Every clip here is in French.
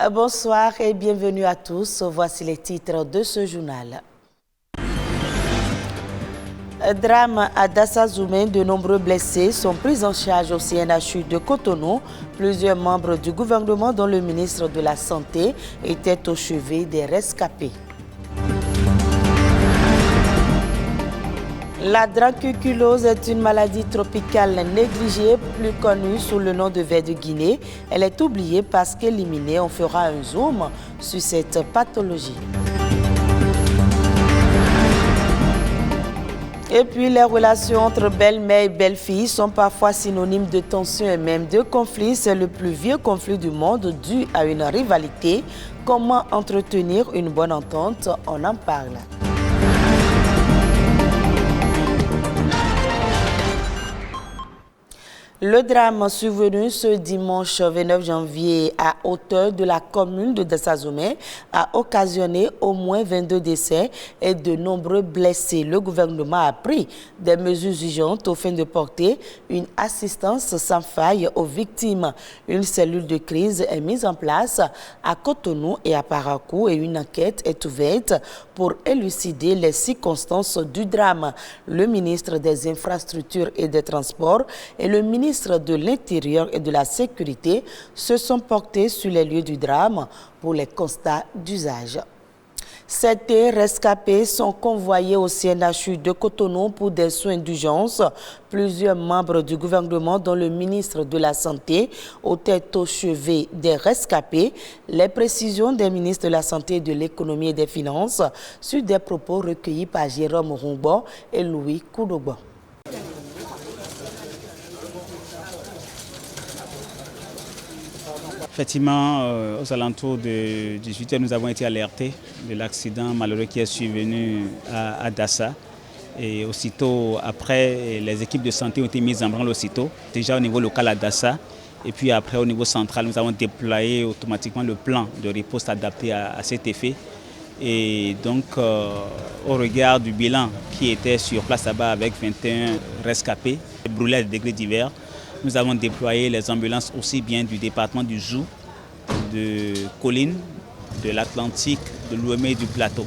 Bonsoir et bienvenue à tous. Voici les titres de ce journal. Drame à Dassazoumé, de nombreux blessés sont pris en charge au CNHU de Cotonou. Plusieurs membres du gouvernement, dont le ministre de la Santé, étaient au chevet des rescapés. La dracunculose est une maladie tropicale négligée, plus connue sous le nom de ver de Guinée. Elle est oubliée parce qu'éliminée. On fera un zoom sur cette pathologie. Et puis les relations entre belle-mère et belle-fille sont parfois synonymes de tension et même de conflit. C'est le plus vieux conflit du monde dû à une rivalité. Comment entretenir une bonne entente? On en parle. Le drame survenu ce dimanche 29 janvier à hauteur de la commune de Dassazoumé a occasionné au moins 22 décès et de nombreux blessés. Le gouvernement a pris des mesures urgentes au fin de porter une assistance sans faille aux victimes. Une cellule de crise est mise en place à Cotonou et à Parakou et une enquête est ouverte pour élucider les circonstances du drame. Le ministre des Infrastructures et des Transports et le ministre de l'Intérieur et de la Sécurité se sont portés sur les lieux du drame pour les constats d'usage. 7 rescapés sont convoyés au CNHU de Cotonou pour des soins d'urgence. Plusieurs membres du gouvernement, dont le ministre de la Santé, étaient au chevet des rescapés. Les précisions des ministres de la Santé, de l'Économie et des Finances sur des propos recueillis par Jérôme Rumbo et Louis Koudogbo. Effectivement, aux alentours de 18h, nous avons été alertés de l'accident malheureux qui est survenu à Dassa. Et aussitôt après, les équipes de santé ont été mises en branle aussitôt, déjà au niveau local à Dassa. Et puis après, au niveau central, nous avons déployé automatiquement le plan de riposte adapté à cet effet. Et donc, au regard du bilan qui était sur place là-bas avec 21 rescapés, brûlés à des degrés divers, nous avons déployé les ambulances aussi bien du département du Zou, de Colline, de l'Atlantique, de l'Ouémé et du Plateau.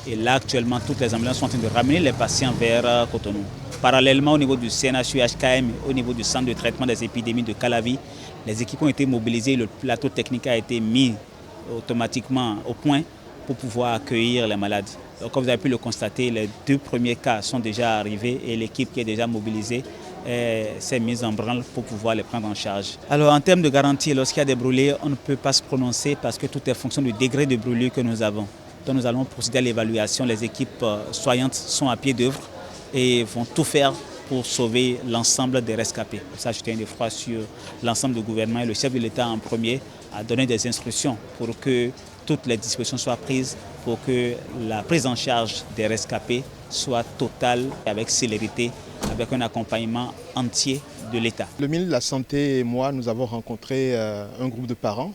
Et là, actuellement, toutes les ambulances sont en train de ramener les patients vers Cotonou. Parallèlement, au niveau du CNHU HKM, au niveau du centre de traitement des épidémies de Calavi, les équipes ont été mobilisées, le plateau technique a été mis automatiquement au point pour pouvoir accueillir les malades. Donc, comme vous avez pu le constater, les 2 premiers cas sont déjà arrivés et l'équipe qui est déjà mobilisée s'est mise en branle pour pouvoir les prendre en charge. Alors en termes de garantie, lorsqu'il y a des brûlés, on ne peut pas se prononcer parce que tout est fonction du degré de brûlure que nous avons. Donc nous allons procéder à l'évaluation. Les équipes soignantes sont à pied d'œuvre et vont tout faire pour sauver l'ensemble des rescapés. Ça, je tiens des fois sur l'ensemble du gouvernement et le chef de l'État en premier a donné des instructions pour que toutes les dispositions soient prises pour que la prise en charge des rescapés soit totale, avec célérité, avec un accompagnement entier de l'État. Le ministre de la Santé et moi, nous avons rencontré un groupe de parents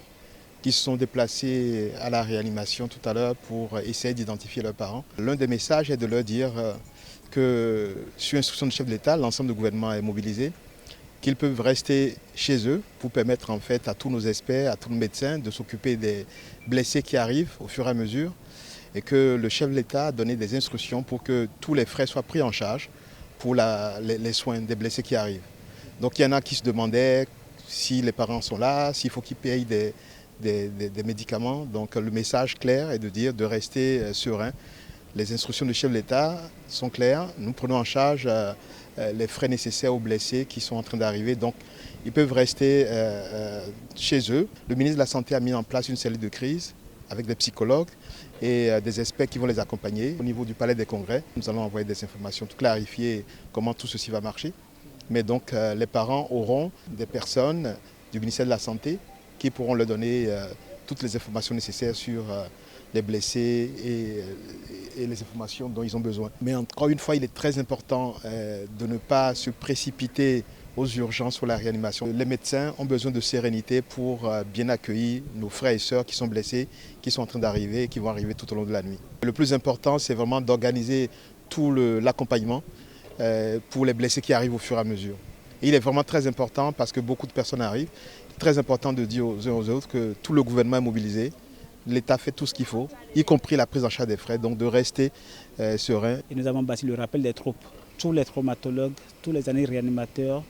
qui se sont déplacés à la réanimation tout à l'heure pour essayer d'identifier leurs parents. L'un des messages est de leur dire que, sur instruction du chef de l'État, l'ensemble du gouvernement est mobilisé, qu'ils peuvent rester chez eux pour permettre en fait à tous nos experts, à tous nos médecins de s'occuper des blessés qui arrivent au fur et à mesure et que le chef de l'État a donné des instructions pour que tous les frais soient pris en charge pour les soins des blessés qui arrivent. Donc il y en a qui se demandaient si les parents sont là, s'il faut qu'ils payent des médicaments. Donc le message clair est de dire de rester serein. Les instructions du chef de l'État sont claires. Nous prenons en charge les frais nécessaires aux blessés qui sont en train d'arriver. Donc ils peuvent rester chez eux. Le ministre de la Santé a mis en place une cellule de crise avec des psychologues et des experts qui vont les accompagner. Au niveau du Palais des Congrès, nous allons envoyer des informations, tout clarifier comment tout ceci va marcher. Mais donc les parents auront des personnes du ministère de la Santé qui pourront leur donner toutes les informations nécessaires sur les blessés et les informations dont ils ont besoin. Mais encore une fois, il est très important de ne pas se précipiter aux urgences pour la réanimation. Les médecins ont besoin de sérénité pour bien accueillir nos frères et sœurs qui sont blessés, qui sont en train d'arriver et qui vont arriver tout au long de la nuit. Le plus important, c'est vraiment d'organiser tout l'accompagnement pour les blessés qui arrivent au fur et à mesure. Et il est vraiment très important parce que beaucoup de personnes arrivent Très important de dire aux uns aux autres que tout le gouvernement est mobilisé. L'État fait tout ce qu'il faut, y compris la prise en charge des frais, donc de rester serein. Et nous avons bâti le rappel des troupes. Tous les traumatologues, tous les réanimateurs,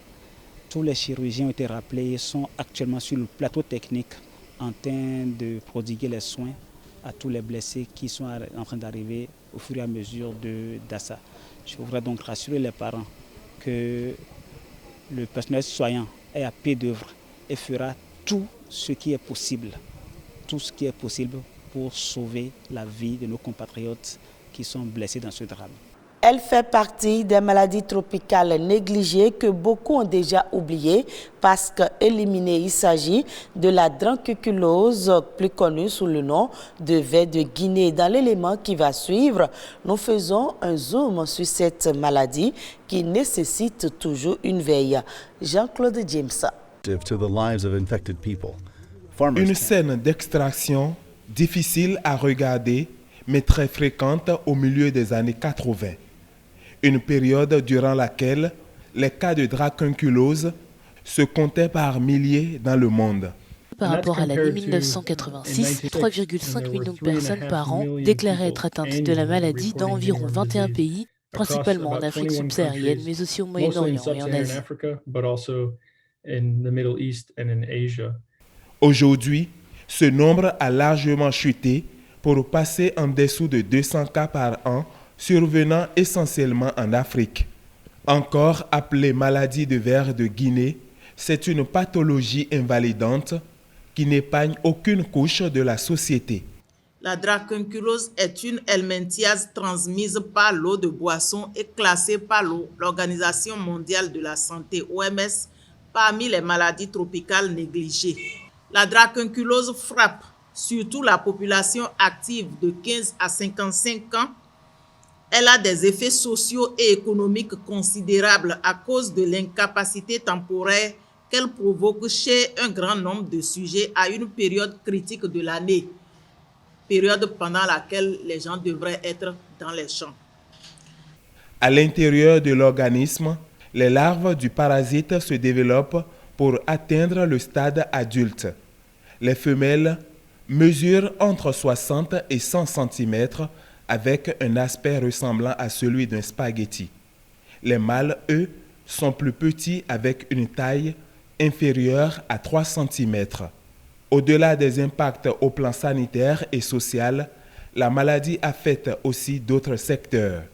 tous les chirurgiens ont été rappelés et sont actuellement sur le plateau technique en train de prodiguer les soins à tous les blessés qui sont en train d'arriver au fur et à mesure de Dassa. Je voudrais donc rassurer les parents que le personnel soignant est à pied d'œuvre et fera tout ce qui est possible pour sauver la vie de nos compatriotes qui sont blessés dans ce drame. Elle fait partie des maladies tropicales négligées que beaucoup ont déjà oubliées parce qu'éliminée, il s'agit de la dracunculose, plus connue sous le nom de ver de Guinée. Dans l'élément qui va suivre, nous faisons un zoom sur cette maladie qui nécessite toujours une veille. Jean-Claude James. Une scène d'extraction difficile à regarder, mais très fréquente au milieu des années 80. Une période durant laquelle les cas de dracunculose se comptaient par milliers dans le monde. Par rapport à l'année 1986, 3,5 millions de personnes par an déclaraient être atteintes de la maladie dans environ 21 pays, principalement en Afrique subsaharienne, mais aussi au Moyen-Orient et en Asie. Aujourd'hui, ce nombre a largement chuté pour passer en dessous de 200 cas par an, survenant essentiellement en Afrique. Encore appelée maladie de ver de Guinée, c'est une pathologie invalidante qui n'épargne aucune couche de la société. La dracunculose est une helminthiase transmise par l'eau de boisson et classée par l'Organisation mondiale de la santé OMS parmi les maladies tropicales négligées. La dracunculose frappe surtout la population active de 15 à 55 ans. Elle a des effets sociaux et économiques considérables à cause de l'incapacité temporaire qu'elle provoque chez un grand nombre de sujets à une période critique de l'année, période pendant laquelle les gens devraient être dans les champs. À l'intérieur de l'organisme, les larves du parasite se développent pour atteindre le stade adulte. Les femelles mesurent entre 60 et 100 cm avec un aspect ressemblant à celui d'un spaghetti. Les mâles, eux, sont plus petits avec une taille inférieure à 3 cm. Au-delà des impacts au plan sanitaire et social, la maladie affecte aussi d'autres secteurs.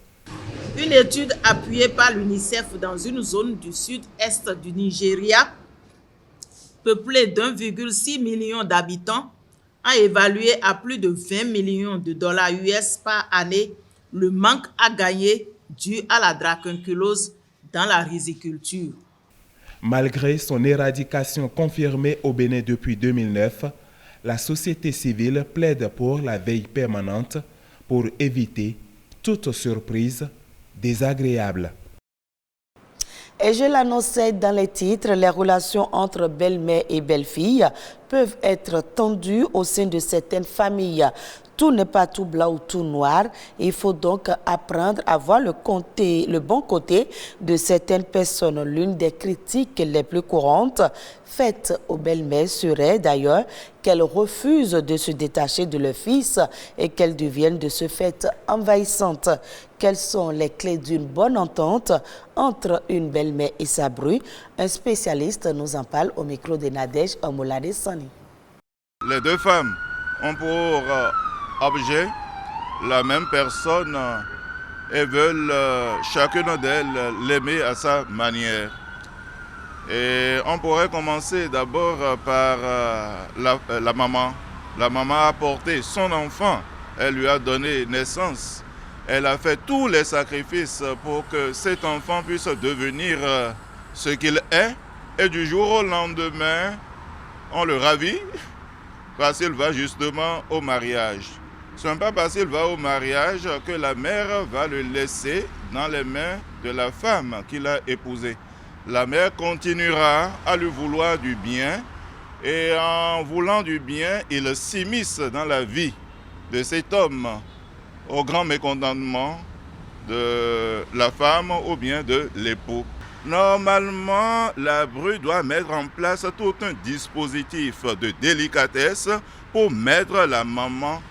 Une étude appuyée par l'UNICEF dans une zone du sud-est du Nigeria, peuplée d'1,6 million d'habitants, a évalué à plus de 20 millions de dollars US par année le manque à gagner dû à la dracunculose dans la riziculture. Malgré son éradication confirmée au Bénin depuis 2009, la société civile plaide pour la veille permanente pour éviter toute surprise désagréable. Et je l'annonçais dans les titres, les relations entre belle-mère et belle-fille peuvent être tendues au sein de certaines familles. Tout n'est pas tout blanc ou tout noir. Il faut donc apprendre à voir le bon côté de certaines personnes. L'une des critiques les plus courantes faites aux belles-mères serait d'ailleurs qu'elles refusent de se détacher de leur fils et qu'elles deviennent de ce fait envahissantes. Quelles sont les clés d'une bonne entente entre une belle-mère et sa bru? Un spécialiste nous en parle au micro de Nadège Omolade Sani. Les deux femmes ont pour objet la même personne et veulent chacune d'elles l'aimer à sa manière. Et on pourrait commencer d'abord par la maman. La maman a porté son enfant, elle lui a donné naissance. Elle a fait tous les sacrifices pour que cet enfant puisse devenir ce qu'il est. Et du jour au lendemain, on le ravit parce qu'il va justement au mariage. Ce n'est pas parce qu'il va au mariage que la mère va le laisser dans les mains de la femme qu'il a épousée. La mère continuera à lui vouloir du bien et en voulant du bien, il s'immisce dans la vie de cet homme au grand mécontentement de la femme ou bien de l'époux. Normalement, la bru doit mettre en place tout un dispositif de délicatesse pour mettre la maman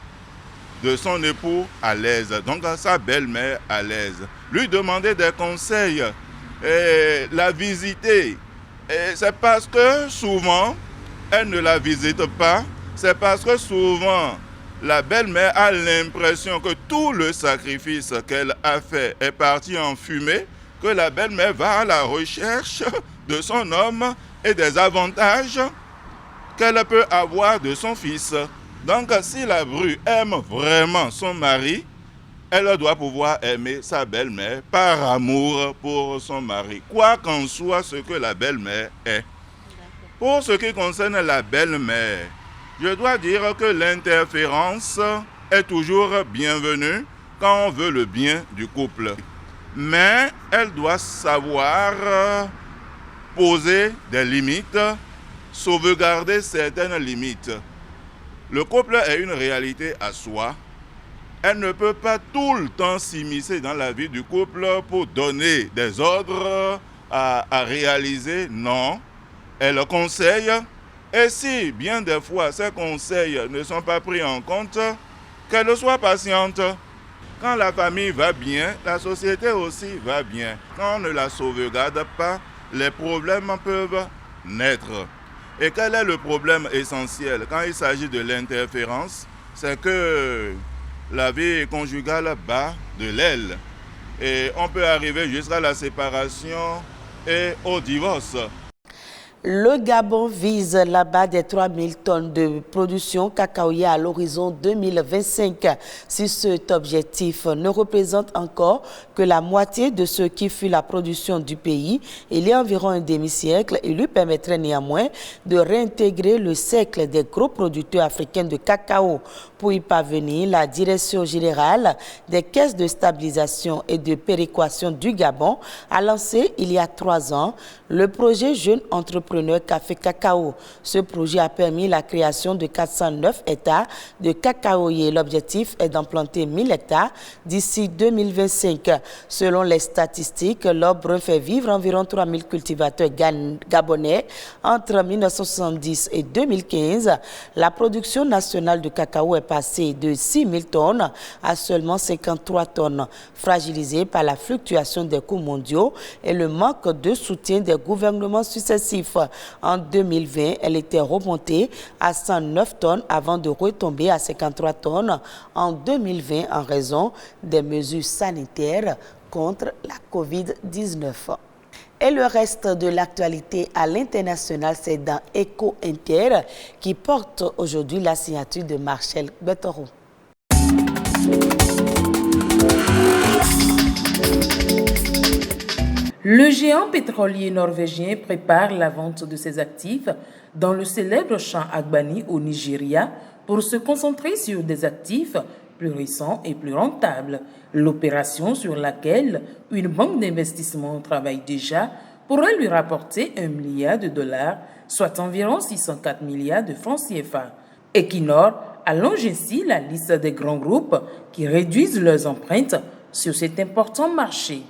de son époux à l'aise, donc sa belle-mère à l'aise. Lui demander des conseils, et la visiter. Et c'est parce que souvent, elle ne la visite pas. C'est parce que souvent, la belle-mère a l'impression que tout le sacrifice qu'elle a fait est parti en fumée, que la belle-mère va à la recherche de son homme et des avantages qu'elle peut avoir de son fils. Donc, si la bru aime vraiment son mari, elle doit pouvoir aimer sa belle-mère par amour pour son mari, quoi qu'en soit ce que la belle-mère est. Pour ce qui concerne la belle-mère, je dois dire que l'interférence est toujours bienvenue quand on veut le bien du couple. Mais elle doit savoir poser des limites, sauvegarder certaines limites. Le couple est une réalité à soi. Elle ne peut pas tout le temps s'immiscer dans la vie du couple pour donner des ordres à réaliser. Non, elle conseille. Et si bien des fois ces conseils ne sont pas pris en compte, qu'elle soit patiente. Quand la famille va bien, la société aussi va bien. Quand on ne la sauvegarde pas, les problèmes peuvent naître. Et quel est le problème essentiel quand il s'agit de l'interférence? C'est que la vie conjugale bat de l'aile. Et on peut arriver jusqu'à la séparation et au divorce. Le Gabon vise là-bas des 3000 tonnes de production cacaoyer à l'horizon 2025. Si cet objectif ne représente encore que la moitié de ce qui fut la production du pays il y a environ un demi-siècle, il lui permettrait néanmoins de réintégrer le cercle des gros producteurs africains de cacao. Pour y parvenir, la Direction générale des caisses de stabilisation et de péréquation du Gabon a lancé il y a 3 ans le projet Jeunes Entrepreneurs Café Cacao. Ce projet a permis la création de 409 hectares de cacaoyer. L'objectif est d'implanter 1000 hectares d'ici 2025. Selon les statistiques, l'Obre fait vivre environ 3000 cultivateurs gabonais entre 1970 et 2015. La production nationale de cacao est passée de 6000 tonnes à seulement 53 tonnes, fragilisée par la fluctuation des coûts mondiaux et le manque de soutien des gouvernements successifs. En 2020, elle était remontée à 109 tonnes avant de retomber à 53 tonnes en 2020 en raison des mesures sanitaires contre la COVID-19. Et le reste de l'actualité à l'international, c'est dans Eco Inter qui porte aujourd'hui la signature de Marcel Betoro. Le géant pétrolier norvégien prépare la vente de ses actifs dans le célèbre champ Agbani au Nigeria pour se concentrer sur des actifs plus récents et plus rentables. L'opération sur laquelle une banque d'investissement travaille déjà pourrait lui rapporter $1 milliard, soit environ 604 milliards de francs CFA. Equinor allonge ainsi la liste des grands groupes qui réduisent leurs empreintes sur cet important marché.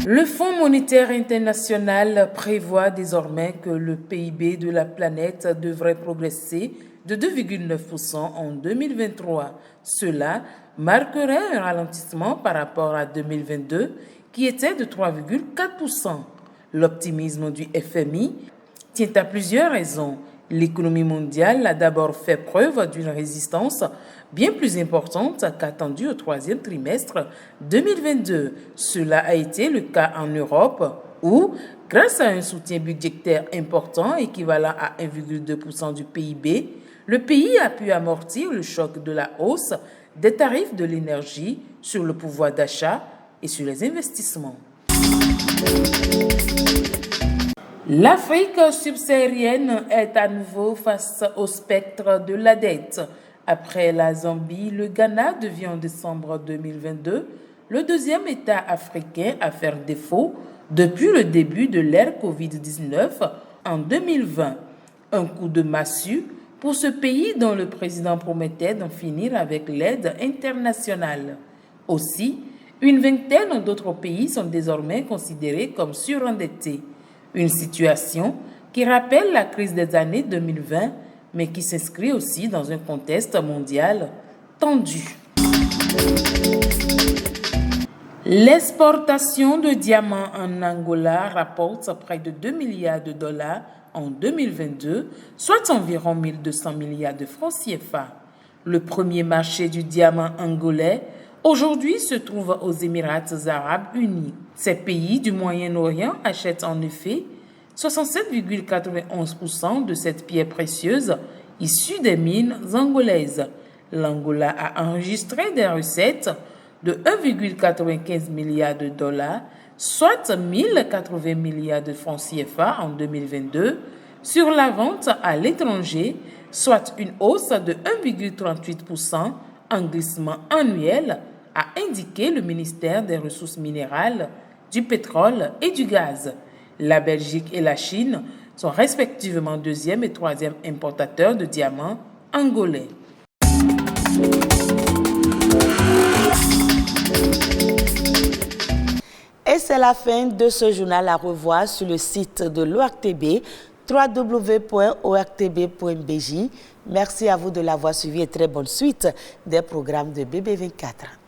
Le Fonds monétaire international prévoit désormais que le PIB de la planète devrait progresser de 2,9% en 2023. Cela marquerait un ralentissement par rapport à 2022 qui était de 3,4%. L'optimisme du FMI tient à plusieurs raisons. L'économie mondiale a d'abord fait preuve d'une résistance bien plus importante qu'attendue au 3e trimestre 2022. Cela a été le cas en Europe où, grâce à un soutien budgétaire important équivalent à 1,2% du PIB, le pays a pu amortir le choc de la hausse des tarifs de l'énergie sur le pouvoir d'achat et sur les investissements. L'Afrique subsaharienne est à nouveau face au spectre de la dette. Après la Zambie, le Ghana devient en décembre 2022 le deuxième État africain à faire défaut depuis le début de l'ère Covid-19 en 2020. Un coup de massue pour ce pays dont le président promettait d'en finir avec l'aide internationale. Aussi, Une vingtaine d'autres pays sont désormais considérés comme surendettés. Une situation qui rappelle la crise des années 2020, mais qui s'inscrit aussi dans un contexte mondial tendu. L'exportation de diamants en Angola rapporte près de 2 milliards de dollars en 2022, soit environ 1200 milliards de francs CFA. Le premier marché du diamant angolais aujourd'hui se trouve aux Émirats arabes unis. Ces pays du Moyen-Orient achètent en effet 67,91% de cette pierre précieuse issue des mines angolaises. L'Angola a enregistré des recettes de 1,95 milliard de dollars, soit 1080 milliards de francs CFA en 2022, sur la vente à l'étranger, soit une hausse de 1,38%, un glissement annuel, a indiqué le ministère des Ressources minérales, du pétrole et du gaz. La Belgique et la Chine sont respectivement deuxième et troisième importateurs de diamants angolais. Et c'est la fin de ce journal à revoir sur le site de l'ORTB, www.ortb.bj. Merci à vous de l'avoir suivi et très bonne suite des programmes de BB24.